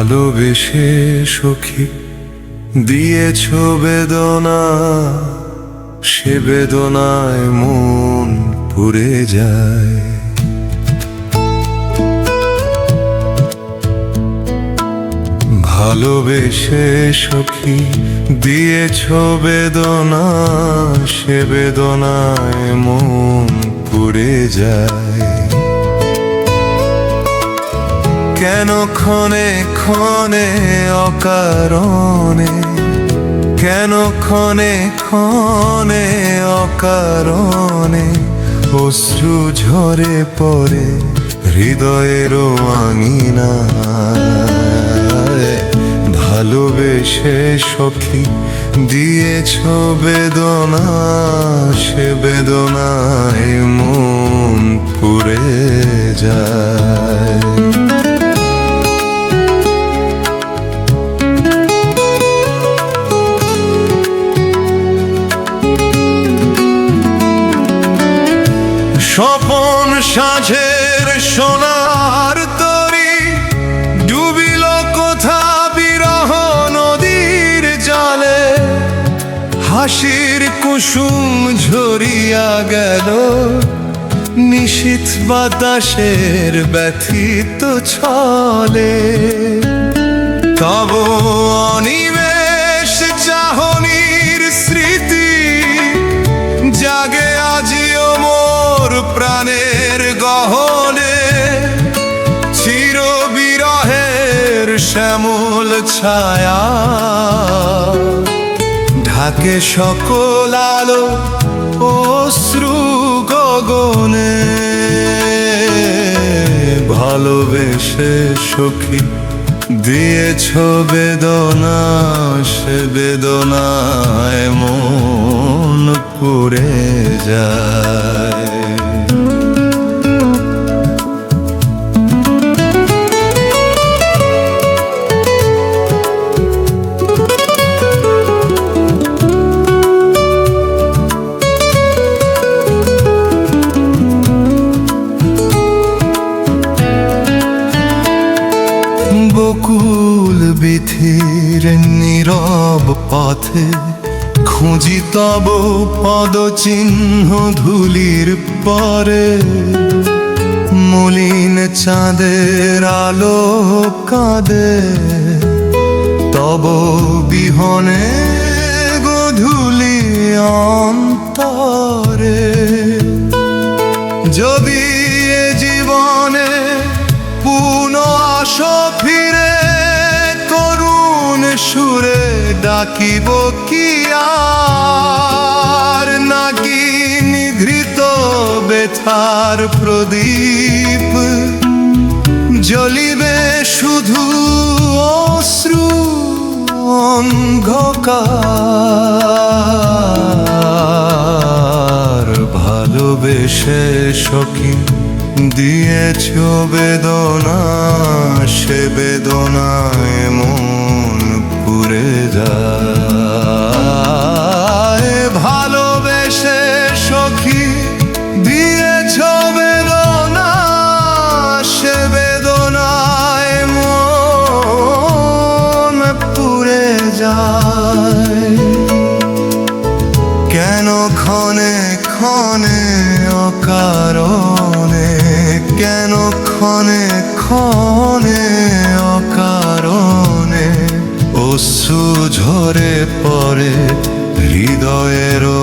ভালোবেসে সখী দিয়েছ বেদনা, সে বেদনায় মন পুড়ে যায়। ভালোবেসে সখী দিয়েছ বেদনা, সে বেদনায় মন পুড়ে যায়। কেন ক্ষণে ক্ষণে অকারণে, কেন ক্ষণে ক্ষণে অকারণে অশ্রু ঝরে পড়ে হৃদয়েরও আঙিনায়। ভালোবেসে সখী দিয়েছ বেদনা, সে বেদনায় মন পুড়ে যায়। স্বপন সাঁঝের সোনার তরী ডুবিল কোথা বিরহ নদীর জলে। হাসির কুসুম ঝরিয়া গেল নিশীথ বাতাসের ব্যথিত ছলে। তব অনিমেষ চাহনির স্মৃতি জাগে আজিও মোর প্রাণের গহনে। চির বিরহের শ্যামল ছায়া ঢাকে সকল আলো অশ্রু গগনে। ভালোবেসে সখী দিয়েছ বেদনা, সে বেদনায় মন পুড়ে যায়। বকুল বিথির নীরব পথে খুঁজি তব পদচিহ্ন ধুলির পরে। মলিন চাঁদের আলো কাঁদে তব বিহনে গধূলি অন্তরে। যদি এ জীবনে পুনঃ আসো ফিরে, করুণ সুরে ডাকিব কি আর। নাকি নিভৃত বেথার প্রদীপ জ্বলিবে শুধু অশ্রু অন্ধকার। ভালোবেসে সখী দিয়েছ বেদনা, সে বেদনায় মন পুড়ে যায়। ভালোবেসে সখী দিয়েছ বেদনা, সে বেদনায় মন পুড়ে যায়। কেন ক্ষণে ক্ষণে অকারণে, কেন ক্ষণে ক্ষণে অকারণে অশ্রু ঝরে পড়ে হৃদয়েরও